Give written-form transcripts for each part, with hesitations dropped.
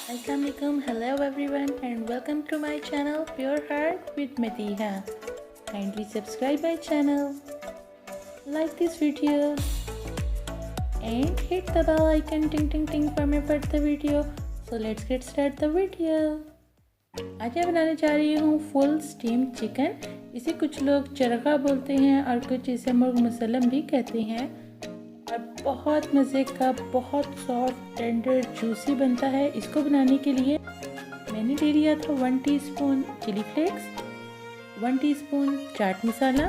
Assalamualaikum, hello everyone and welcome to my channel Pure Heart with Matiha. Kindly subscribe my channel, like this video and hit the bell icon ting ting ting for my further video. So let's get start the video. आज मैं बनाने जा रही हूँ full steam chicken. इसे कुछ लोग चरखा बोलते हैं और कुछ इसे मुर्ग मुसल्लम भी कहते हैं और बहुत मज़े का, बहुत सॉफ्ट टेंडर जूसी बनता है। इसको बनाने के लिए मैंने ले लिया था 1 teaspoon chilli flakes, 1 teaspoon chaat masala,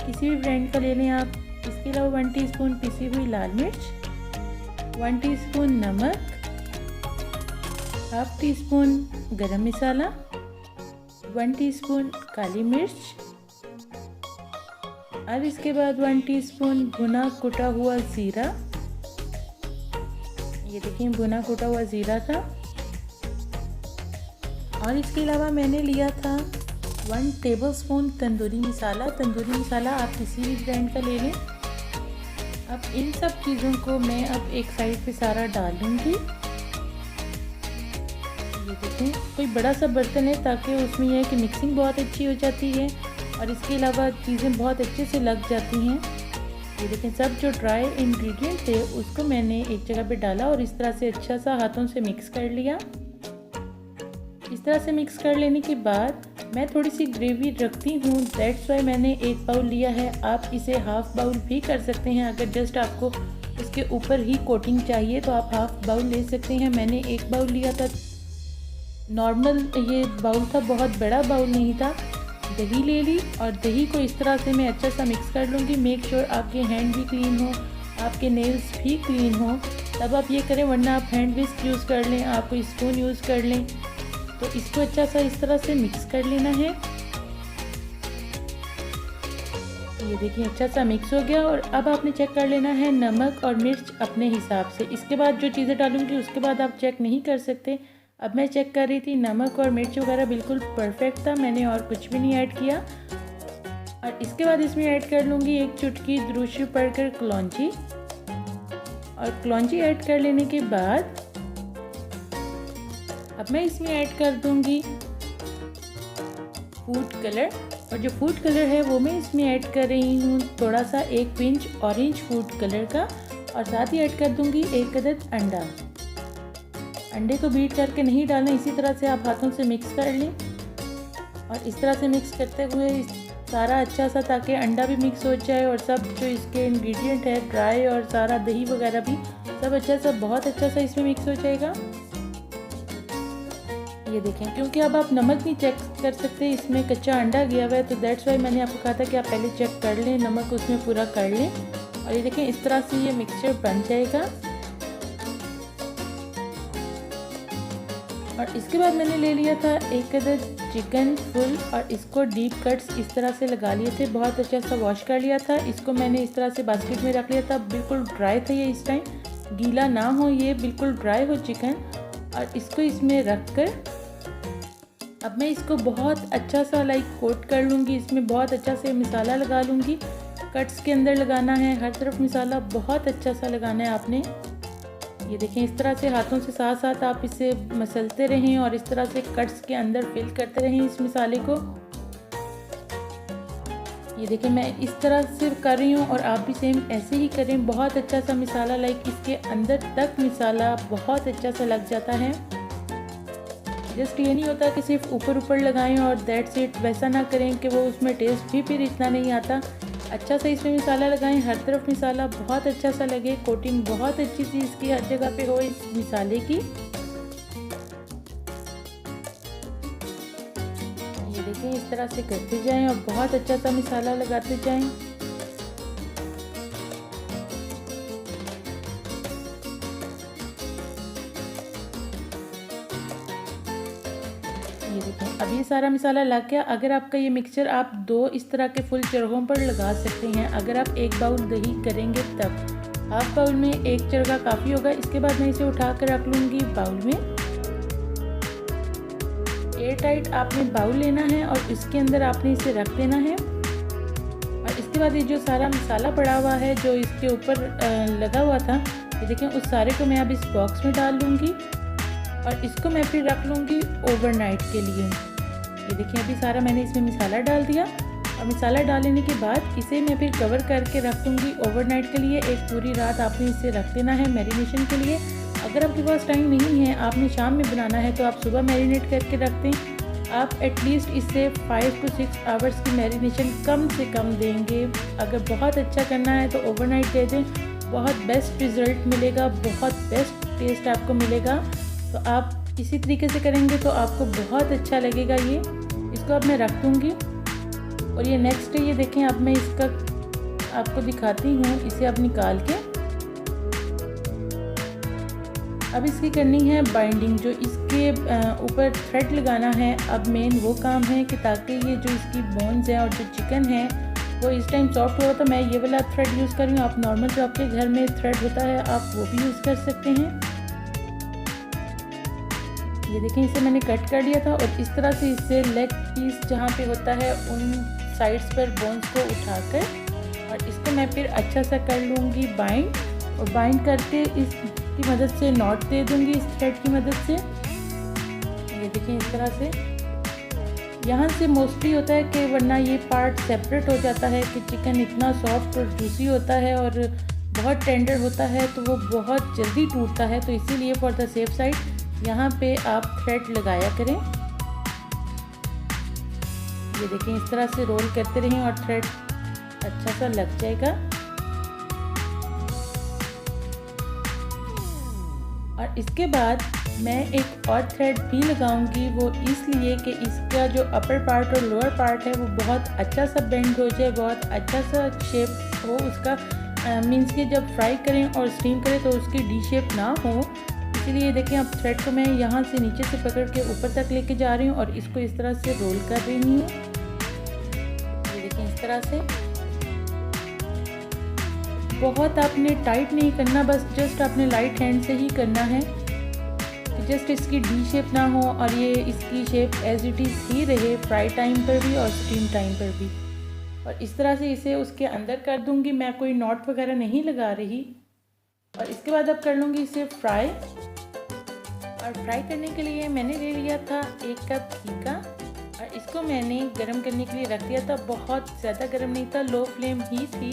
किसी भी ब्रांड का ले लें आप। इसके अलावा 1 टीस्पून पिसी हुई लाल मिर्च, 1 टीस्पून नमक, हाफ टी स्पून गरम मसाला, 1 टीस्पून काली मिर्च। अब इसके बाद 1 टीस्पून भुना कुटा हुआ ज़ीरा। ये देखिए भुना कुटा हुआ ज़ीरा था। और इसके अलावा मैंने लिया था 1 टेबलस्पून तंदूरी मसाला। तंदूरी मसाला आप किसी भी ब्रांड का ले लें। अब इन सब चीज़ों को मैं अब एक साइड पे सारा डाल लूँगी। ये देखें कोई बड़ा सा बर्तन है ताकि उसमें यह है कि मिक्सिंग बहुत अच्छी हो जाती है और इसके अलावा चीज़ें बहुत अच्छे से लग जाती हैं। ये देखें सब जो ड्राई इंग्रेडिएंट थे उसको मैंने एक जगह पे डाला और इस तरह से अच्छा सा हाथों से मिक्स कर लिया। इस तरह से मिक्स कर लेने के बाद मैं थोड़ी सी ग्रेवी रखती हूँ, दैट्स वाई मैंने 1 बाउल लिया है। आप इसे हाफ बाउल भी कर सकते हैं। अगर जस्ट आपको उसके ऊपर ही कोटिंग चाहिए तो आप हाफ बाउल ले सकते हैं। मैंने 1 बाउल लिया था, नॉर्मल ये बाउल था, बहुत बड़ा बाउल नहीं था। दही ले ली और दही को इस तरह से मैं अच्छा सा मिक्स कर लूँगी। मेक श्योर आपके हैंड भी क्लीन हो, आपके नेल्स भी क्लीन हो, तब आप ये करें, वरना आप हैंड विस्क यूज़ कर लें, आप कोई स्पून यूज़ कर लें। तो इसको अच्छा सा इस तरह से मिक्स कर लेना है। ये देखिए अच्छा सा मिक्स हो गया और अब आपने चेक कर लेना है नमक और मिर्च अपने हिसाब से। इसके बाद जो चीज़ें डालूंगी उसके बाद आप चेक नहीं कर सकते। अब मैं चेक कर रही थी, नमक और मिर्च वगैरह बिल्कुल परफेक्ट था, मैंने और कुछ भी नहीं ऐड किया। और इसके बाद इसमें ऐड कर लूँगी 1 चुटकी द्रुशी पड़कर कलौंजी। और कलौंजी ऐड कर लेने के बाद अब मैं इसमें ऐड कर दूँगी फूड कलर। और जो फूड कलर है वो मैं इसमें ऐड कर रही हूँ थोड़ा सा 1 पिंच ऑरेंज फूड कलर का। और साथ ही ऐड कर दूँगी 1 अदद अंडा। अंडे को बीट करके नहीं डालना, इसी तरह से आप हाथों से मिक्स कर लें। और इस तरह से मिक्स करते हुए सारा अच्छा सा, ताकि अंडा भी मिक्स हो जाए और सब जो इसके इंग्रेडिएंट है ड्राई और सारा दही वगैरह भी सब अच्छा सा, बहुत अच्छा सा इसमें मिक्स हो जाएगा। ये देखें क्योंकि अब आप नमक नहीं चेक कर सकते, इसमें कच्चा अंडा गया हुआ है, तो दैट्स वाई मैंने आपको कहा था कि आप पहले चेक कर लें, नमक उसमें पूरा कर लें। और ये देखें इस तरह से ये मिक्सचर बन जाएगा। और इसके बाद मैंने ले लिया था 1 अदद चिकन फुल और इसको डीप कट्स इस तरह से लगा लिए थे, बहुत अच्छा सा वॉश कर लिया था। इसको मैंने इस तरह से बास्केट में रख लिया था, बिल्कुल ड्राई था ये, इस टाइम गीला ना हो, ये बिल्कुल ड्राई हो चिकन। और इसको इसमें रख कर अब मैं इसको बहुत अच्छा सा कोट कर लूँगी। इसमें बहुत अच्छा से मसाला लगा लूँगी, कट्स के अंदर लगाना है, हर तरफ मसाला बहुत अच्छा सा लगाना है आपने। ये देखें इस तरह से हाथों से साथ साथ आप इसे मसलते रहें और इस तरह से कट्स के अंदर फिल करते रहें इस मसाले को। ये देखें मैं इस तरह से कर रही हूँ और आप भी सेम ऐसे ही करें। बहुत अच्छा सा मसाला इसके अंदर तक मसाला बहुत अच्छा सा लग जाता है। जस्ट ये नहीं होता कि सिर्फ ऊपर ऊपर लगाएं और दैट्स इट, वैसा ना करें कि वो उसमें टेस्ट भी फिर इतना नहीं आता। अच्छा सा इसमें मसाला लगाएं, हर तरफ मसाला बहुत अच्छा सा लगे, कोटिंग बहुत अच्छी सी इसकी हर जगह पे हो इस मसाले की। ये देखें इस तरह से करते जाएं और बहुत अच्छा सा मसाला लगाते जाएं। ये देखें अब ये सारा मसाला लग गया। अगर आपका ये मिक्सचर आप 2 इस तरह के फुल चरखों पर लगा सकते हैं। अगर आप 1 बाउल दही करेंगे तब हाफ बाउल में 1 चरखा काफ़ी होगा। इसके बाद मैं इसे उठा कर रख लूँगी बाउल में। एयर टाइट आपने बाउल लेना है और इसके अंदर आपने इसे रख देना है। और इसके बाद ये जो सारा मसाला पड़ा हुआ है जो इसके ऊपर लगा हुआ था, ये देखें उस सारे को मैं अब इस बॉक्स में डाल लूँगी। और इसको मैं फिर रख लूँगी ओवरनाइट के लिए। ये देखिए अभी सारा मैंने इसमें मसाला डाल दिया और मसाला डालने के बाद इसे मैं फिर कवर करके रख दूँगी ओवरनाइट के लिए। एक पूरी रात आपने इसे रख देना है मैरिनेशन के लिए। अगर आपके पास टाइम नहीं है, आपने शाम में बनाना है, तो आप सुबह मैरिनेट करके रख दें। आप एटलीस्ट इससे 5 to 6 आवर्स की मैरिनेशन कम से कम देंगे। अगर बहुत अच्छा करना है तो ओवरनाइट दे दें, बहुत बेस्ट रिज़ल्ट मिलेगा, बहुत बेस्ट टेस्ट आपको मिलेगा। तो आप इसी तरीके से करेंगे तो आपको बहुत अच्छा लगेगा। ये इसको अब मैं रख दूँगी और ये नेक्स्ट ये देखें, अब मैं इसका आपको दिखाती हूँ। इसे अब निकाल के अब इसकी करनी है बाइंडिंग, जो इसके ऊपर थ्रेड लगाना है। अब मेन वो काम है कि ताकि ये जो इसकी बोन्स हैं और जो चिकन है वो इस टाइम सॉफ्ट हो। तो मैं ये वाला थ्रेड यूज़ कर रही हूँ। आप नॉर्मल जो आपके घर में थ्रेड होता है आप वो भी यूज़ कर सकते हैं। ये देखें, इसे मैंने कट कर लिया था और इस तरह से इससे लेग पीस जहाँ पे होता है उन साइड्स पर बोन्स को उठाकर और इसको मैं फिर अच्छा सा कर लूँगी बाइंड। और बाइंड करके इसकी मदद से नॉट दे दूँगी इस थ्रेड की मदद से। ये देखें इस तरह से। यहाँ से मोस्टली होता है कि वरना ये पार्ट सेपरेट हो जाता है कि चिकन इतना सॉफ्ट और जूसी होता है और बहुत टेंडर होता है तो वो बहुत जल्दी टूटता है। तो इसीलिए फॉर द सेफ साइड यहाँ पे आप थ्रेड लगाया करें। ये देखें इस तरह से रोल करते रहें और थ्रेड अच्छा सा लग जाएगा। और इसके बाद मैं एक और थ्रेड भी लगाऊंगी, वो इसलिए कि इसका जो अपर पार्ट और लोअर पार्ट है वो बहुत अच्छा सा बेंड हो जाए, बहुत अच्छा सा शेप हो उसका। मीन्स कि जब फ्राई करें और स्टीम करें तो उसकी डी शेप ना हो। इसीलिए देखें अब थ्रेड को मैं यहाँ से नीचे से पकड़ के ऊपर तक लेके जा रही हूँ और इसको इस तरह से रोल कर रही हूँ। ये देखें इस तरह से। बहुत आपने टाइट नहीं करना, बस जस्ट आपने लाइट हैंड से ही करना है कि जस्ट इसकी डी शेप ना हो और ये इसकी शेप एज इट इज़ ही रहे फ्राई टाइम पर भी और स्टीम टाइम पर भी। और इस तरह से इसे उसके अंदर कर दूंगी, मैं कोई नॉट वगैरह नहीं लगा रही। और इसके बाद अब कर लूँगी इसे फ्राई। और फ्राई करने के लिए मैंने ले लिया था 1 कप घी का और इसको मैंने गर्म करने के लिए रख दिया था। बहुत ज़्यादा गर्म नहीं था, लो फ्लेम ही थी।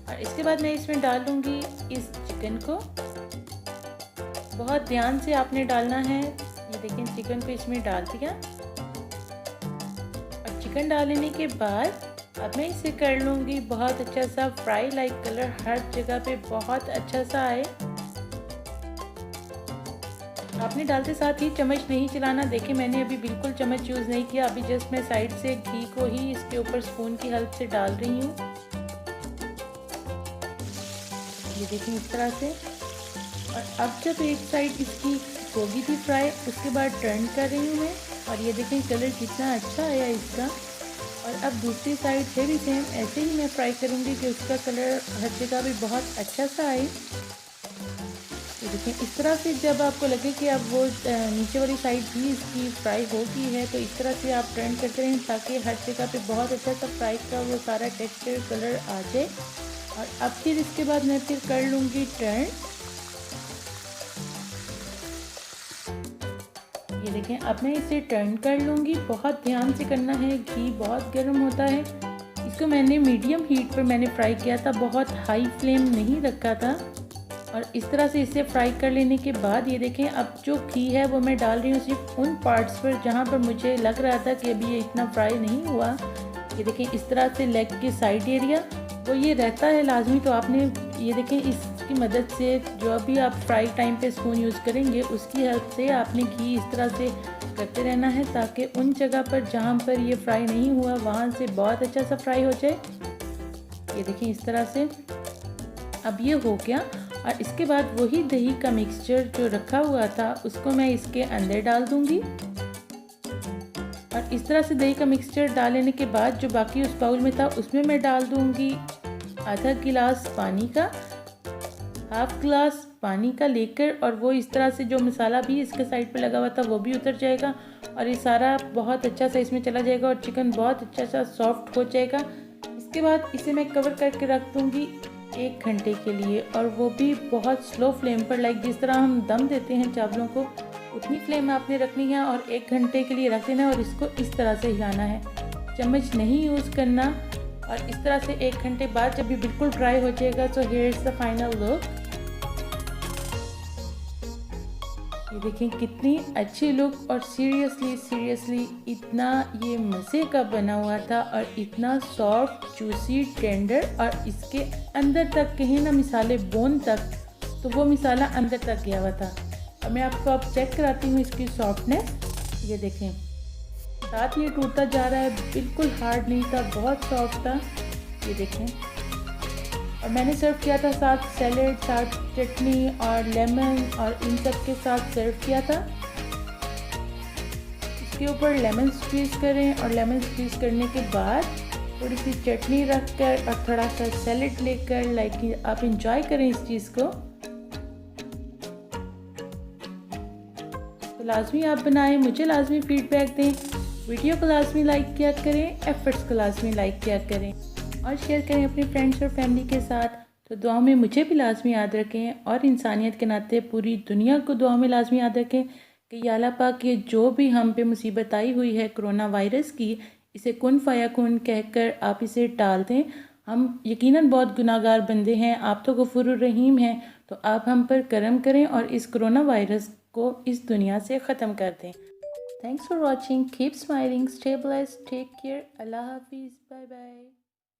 और इसके बाद मैं इसमें डाल दूँगी इस चिकन को। बहुत ध्यान से आपने डालना है। ये देखें चिकन को इसमें डाल दिया और चिकन डालने के बाद अब मैं इसे कर लूँगी बहुत अच्छा सा फ्राई, लाइक कलर हर जगह पे बहुत अच्छा सा आए। आपने डालते साथ ही चम्मच नहीं चलाना। देखिए मैंने अभी बिल्कुल चम्मच यूज़ नहीं किया, अभी जस्ट मैं साइड से घी को ही इसके ऊपर स्पून की हेल्प से डाल रही हूँ। ये देखिए इस तरह से। और अब जब एक साइड इसकी होगी थी फ्राई, उसके बाद टर्न कर रही हूँ मैं और ये देखें कलर कितना अच्छा आया इसका। और अब दूसरी साइड से भी सेम ऐसे ही मैं फ्राई करूँगी कि उसका कलर हर जगह भी बहुत अच्छा सा आए। ये देखें इस तरह से जब आपको लगे कि अब वो नीचे वाली साइड भी इसकी फ्राई हो गई है तो इस तरह से आप टर्न करते रहें ताकि हर जगह पे बहुत अच्छा सा फ्राई का वो सारा टेक्सचर कलर आ जाए। और अब फिर इसके बाद मैं फिर कर लूँगी टर्न। ये देखें अब मैं इसे टर्न कर लूँगी। बहुत ध्यान से करना है, घी बहुत गर्म होता है। इसको मैंने मीडियम हीट पर मैंने फ्राई किया था, बहुत हाई फ्लेम नहीं रखा था। और इस तरह से इसे फ्राई कर लेने के बाद ये देखें अब जो घी है वो मैं डाल रही हूँ सिर्फ उन पार्ट्स पर जहाँ पर मुझे लग रहा था कि अभी ये इतना फ्राई नहीं हुआ। ये देखें इस तरह से लेग के साइड एरिया वो ये रहता है लाजमी। तो आपने ये देखें इसकी मदद से जो अभी आप फ्राई टाइम पे स्पून यूज़ करेंगे उसकी हेल्प से आपने घी इस तरह से करते रहना है ताकि उन जगह पर जहाँ पर ये फ्राई नहीं हुआ वहाँ से बहुत अच्छा सा फ्राई हो जाए। ये देखें इस तरह से अब ये हो गया। और इसके बाद वही दही का मिक्सचर जो रखा हुआ था उसको मैं इसके अंदर डाल दूंगी। और इस तरह से दही का मिक्सचर डाल लेने के बाद जो बाकी उस बाउल में था उसमें मैं डाल दूंगी आधा गिलास पानी का, हाफ गिलास पानी का लेकर। और वो इस तरह से जो मसाला भी इसके साइड पे लगा हुआ था वो भी उतर जाएगा और ये सारा बहुत अच्छा सा इसमें चला जाएगा और चिकन बहुत अच्छा सा सॉफ्ट हो जाएगा। इसके बाद इसे मैं कवर करके रख दूँगी 1 घंटे के लिए और वो भी बहुत स्लो फ्लेम पर, लाइक जिस तरह हम दम देते हैं चावलों को उतनी फ्लेम आपने रखनी है और 1 घंटे के लिए रख देना है और इसको इस तरह से हिलाना है, चम्मच नहीं यूज़ करना। और इस तरह से 1 घंटे बाद जब ये बिल्कुल ड्राई हो जाएगा तो here is the final look. ये देखें कितनी अच्छी लुक, और सीरियसली इतना ये मज़े का बना हुआ था और इतना सॉफ्ट जूसी टेंडर, और इसके अंदर तक कहीं ना मिसाले बोन तक, तो वो मिसाला अंदर तक गया हुआ था। अब मैं आपको अब चेक कराती हूँ इसकी सॉफ्टनेस। ये देखें साथ ये टूटता जा रहा है, बिल्कुल हार्ड नहीं था, बहुत सॉफ्ट था। ये देखें, और मैंने सर्व किया था साथ सैलेड, साथ चटनी और लेमन, और इन सब के साथ सर्व किया था। इसके ऊपर लेमन स्क्वीज़ करें और लेमन स्क्वीज़ करने के बाद थोड़ी सी चटनी रख कर और थोड़ा सा सैलेड लेकर लाइक आप इंजॉय करें इस चीज़ को। तो लाजमी आप बनाएं, मुझे लाजमी फ़ीडबैक दें, वीडियो को लाजमी लाइक किया करें, एफर्ट्स को लाजमी लाइक किया करें और शेयर करें अपने फ्रेंड्स और फैमिली के साथ। तो दुआ में मुझे भी लाजमी याद रखें और इंसानियत के नाते पूरी दुनिया को दुआ में लाजमी याद रखें कि या अल्लाह पाक ये जो भी हम पे मुसीबत आई हुई है कोरोना वायरस की, इसे कुन फ़याकुन कहकर आप इसे टाल दें। हम यकीनन बहुत गुनाहगार बंदे हैं, आप तो गफूरुर रहीम हैं, तो आप हम पर करम करें और इस कोरोना वायरस को इस दुनिया से ख़त्म कर दें। Thanks for watching. Keep smiling, stay blessed, take care. Allah Hafiz. Bye bye.